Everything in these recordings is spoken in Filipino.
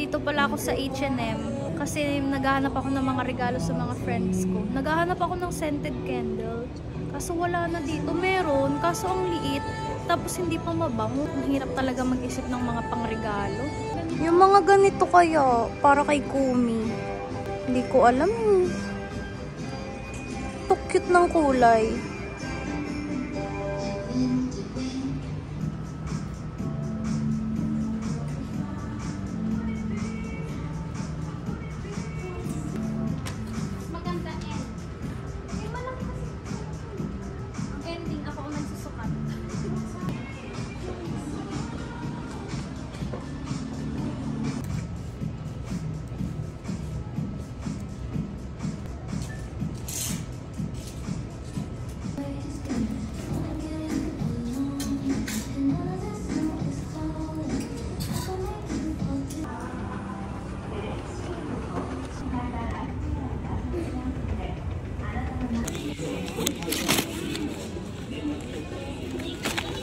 Dito pala ako sa H&M kasi naghahanap ako ng mga regalo sa mga friends ko. Naghahanap ako ng scented candle. Kaso wala na dito. Meron, kaso ang liit. Tapos hindi pa mabango. Ang hirap talaga mag-isip ng mga pangregalo. Yung mga ganito kaya, para kay Kumi. Hindi ko alam eh. So cute ng kulay.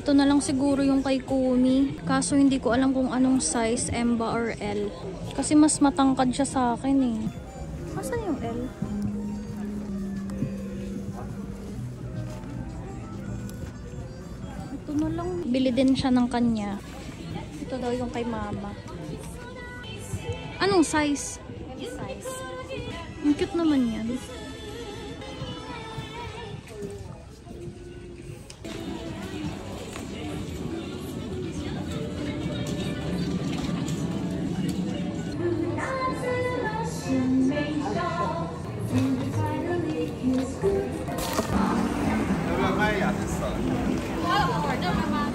Ito na lang siguro yung kay Kumi. Kaso hindi ko alam kung anong size, M ba or L. Kasi mas matangkad siya sa akin eh. Asan yung L? Ito na lang. Bili din siya ng kanya. Ito daw yung kay mama. Anong size? M size. Ang cute naman yan.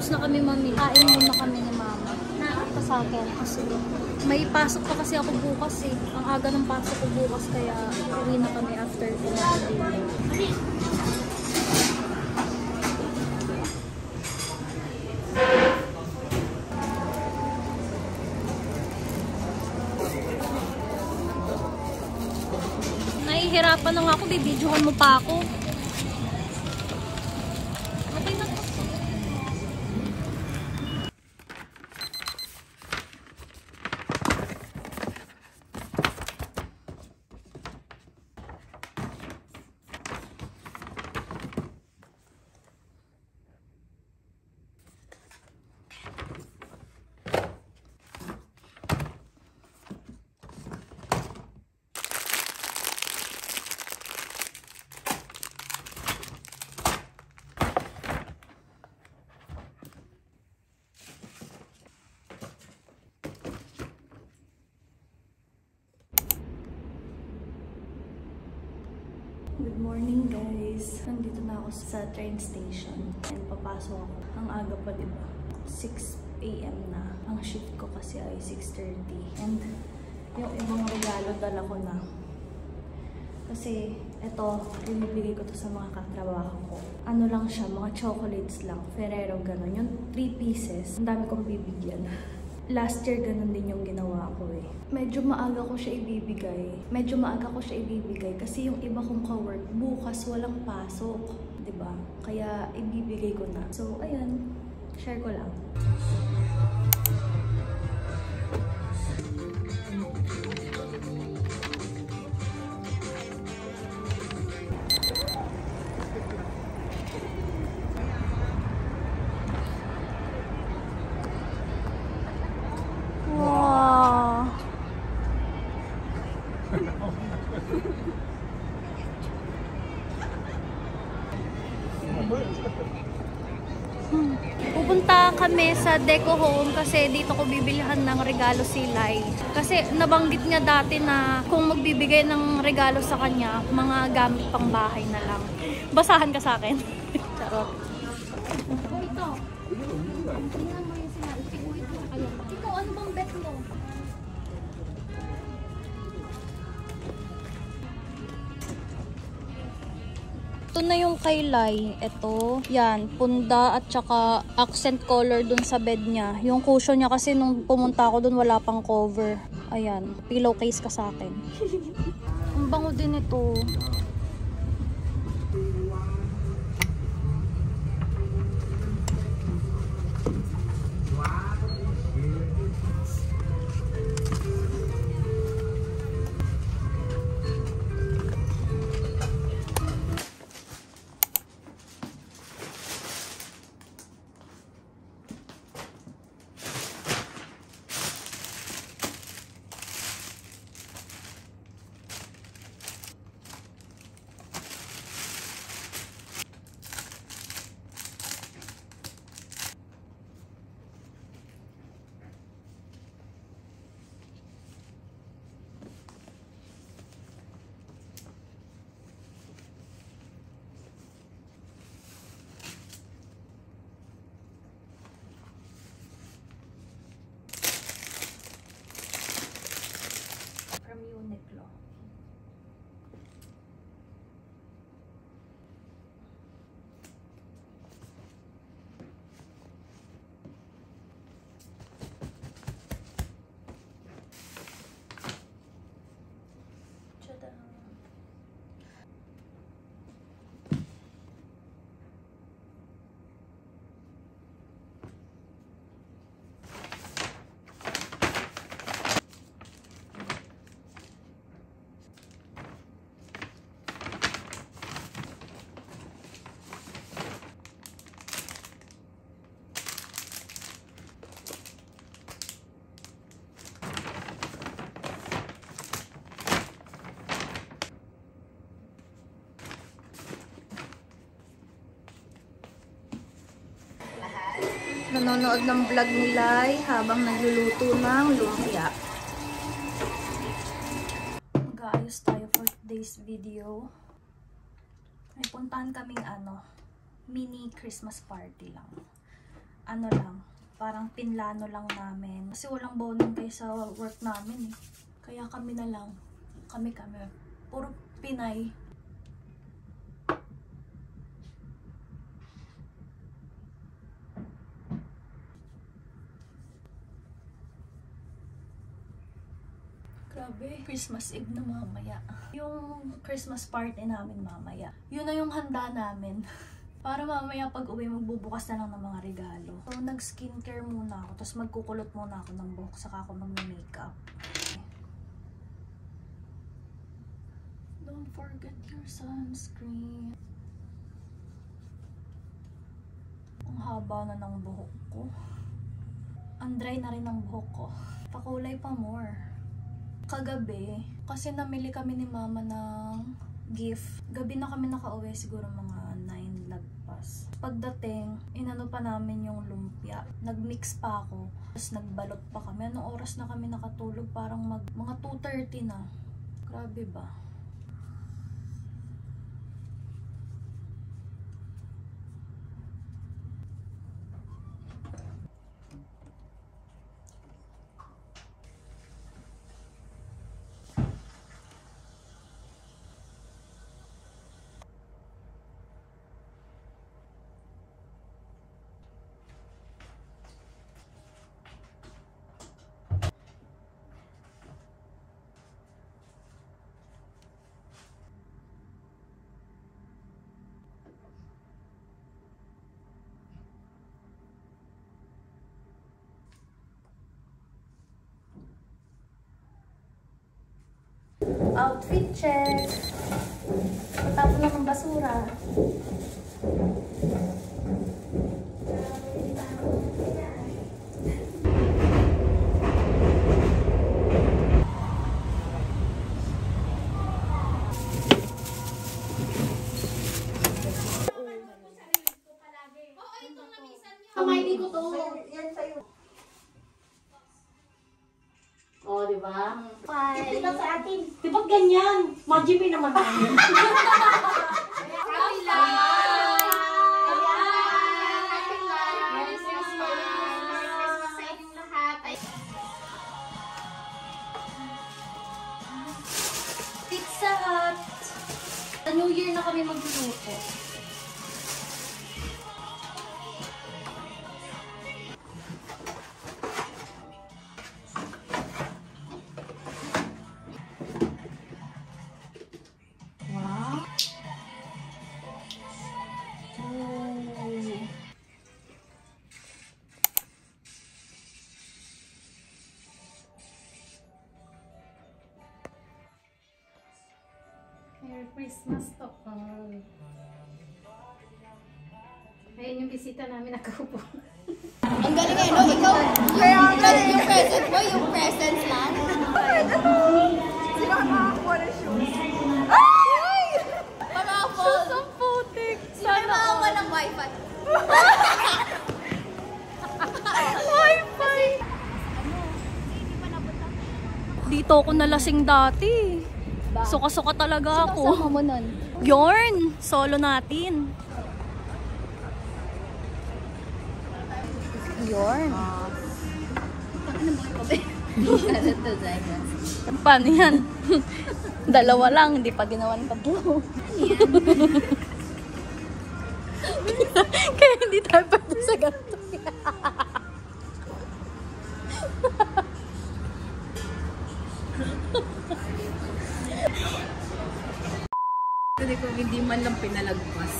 Tapos na kami mamili. Kain muna kami ni mama. Ito sa akin kasi may pasok pa kasi ako bukas eh. Ang aga ng pasok ko bukas kaya uwi na kami after today. Nahihirapan na nga ako, bibidyohan mo pa ako. Okay na. Good morning guys! Nandito na ako sa train station and papasok ako. Ang aga pa diba? 6 AM na. Ang shift ko kasi ay 6:30 and yung ibang regalo dala ko na. Kasi ito, binibigay ko to sa mga katrabaho ko. Ano lang siya, mga chocolates lang. Ferrero, gano'n. Yung 3 pieces, ang dami kong bibigyan. Last year, ganun din yung ginawa ko eh. Medyo maaga ko siya ibibigay. Kasi yung iba kong ka-work, bukas walang pasok. Diba? Kaya ibibigay ko na. So, ayan. Share ko lang. Pupunta kami sa Deco Home kasi dito ko bibilihan ng regalo si Lai. Kasi nabanggit nga dati na kung magbibigay ng regalo sa kanya, mga gamit pang bahay na lang. Basahan ka sa akin. Charot. Ito. Tingnan mo yung sinabi. Ikaw, ano bang bet mo? Ito na yung kay Lai. Ito. Yan. Punda at saka accent color dun sa bed niya. Yung cushion niya kasi nung pumunta ako dun wala pang cover. Ayan. Pillowcase ka sa akin. Ang bango din ito. Uniqlo. Nanonood ng vlog ni Lai habang nagluluto ng lumpia. Mag-aayos tayo for today's video. May puntahan kaming mini Christmas party lang. Parang pinlano lang namin. Kasi walang bonding kayo sa work namin eh. Kaya kami na lang. Kami. Puro Pinay. Grabe, Christmas Eve na mamaya. Yung Christmas party namin mamaya. Yun na yung handa namin. Para mamaya pag uwi magbubukas na lang ng mga regalo. So nag-skincare muna ako. Tapos magkukulot muna ako ng buhok. Saka ako mag-makeup. Okay. Don't forget your sunscreen. Ang haba na ng buhok ko. Ang dry na rin ng buhok ko. Pakulay pa more. Kagabi, kasi namili kami ni Mama ng gift. Gabi na kami nakauwi, siguro mga 9 lagpas. Pagdating, inano pa namin yung lumpia. Nagmix pa ako. Tapos nagbalot pa kami. Anong oras na kami nakatulog? Parang mga 2:30 na. Grabe ba? Outfit check. Patapon lang ng basura. Kamay, di ko ba? Bye. Ito sa atin. Di ba ganyan? Majibi naman tayo. Happy life! Merry Christmas! Merry Christmas sa inyong lahat. Pizza Hut! Sa New Year na kami magluluto. Wow. Merry Christmas to all. Ayun yung bisita namin nakaupo. Ang galing eh, no? Ikaw, yung present mo, yung presents lang. Sino ang makakuha ng shoes? Pamakakuha. Ang putik! Sino ang makakuha ng wifi? Wi-Fi! Dito ako nalasing dati. Suka-suka talaga ako. Sino kasama mo nun? Yorn! Solo natin. Yorn. Paano yan? Dalawa lang, hindi pa ginawan tatlo. Kaya hindi tayo pwede sa ganito. Hindi ko hindi man lang pinalagpas.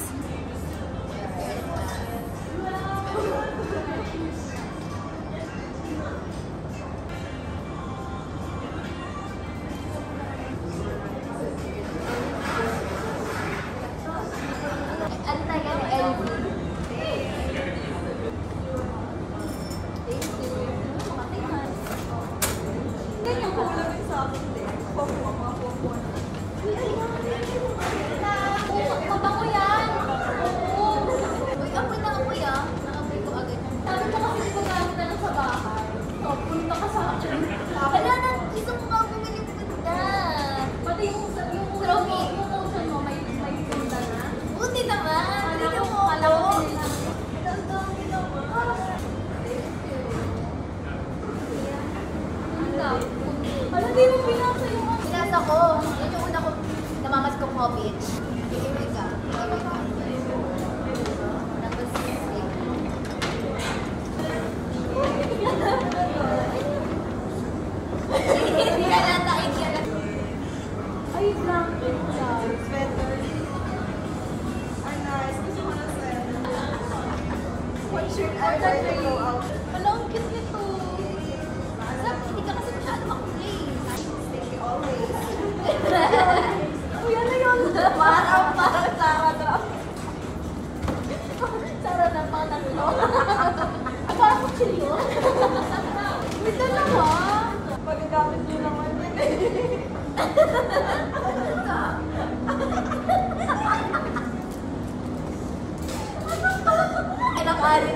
Ano tayo? LV. Ganyan ko lang sa akin din. Papuha, mga papuha. Mabango yan! Uy, apoy na apoy ah. Naapoy ko agad. Sabi mo kasi di ba gamit na lang sa bahay? So, punta ka sa akin. Wala na, gusto mo nga bumili punta. Pati yung motion mo, may punta na. Buti naman. Tignan mo Alam ako. ko nila. Ang dami naman. Ano, di mo pinasa yung Pinasa ko. Yun yung una ko namamas kong hobby. Iiwi ka. Iiwi ka. Tapos, hindi ka nata. ay, blanket siya. Sweater. Ay, nice. Gusto ko na sweater. What shirt order to go out? Wala, ang cute nito. Sab, hindi ka kasi masyado makulay. Thank you always. Uy, ano yun? Parang Sarah daw. Sara na pa tatlo. Parang kutsilyo. May dalawa. Pagkagamit nyo naman yun eh. Ay, nakalit.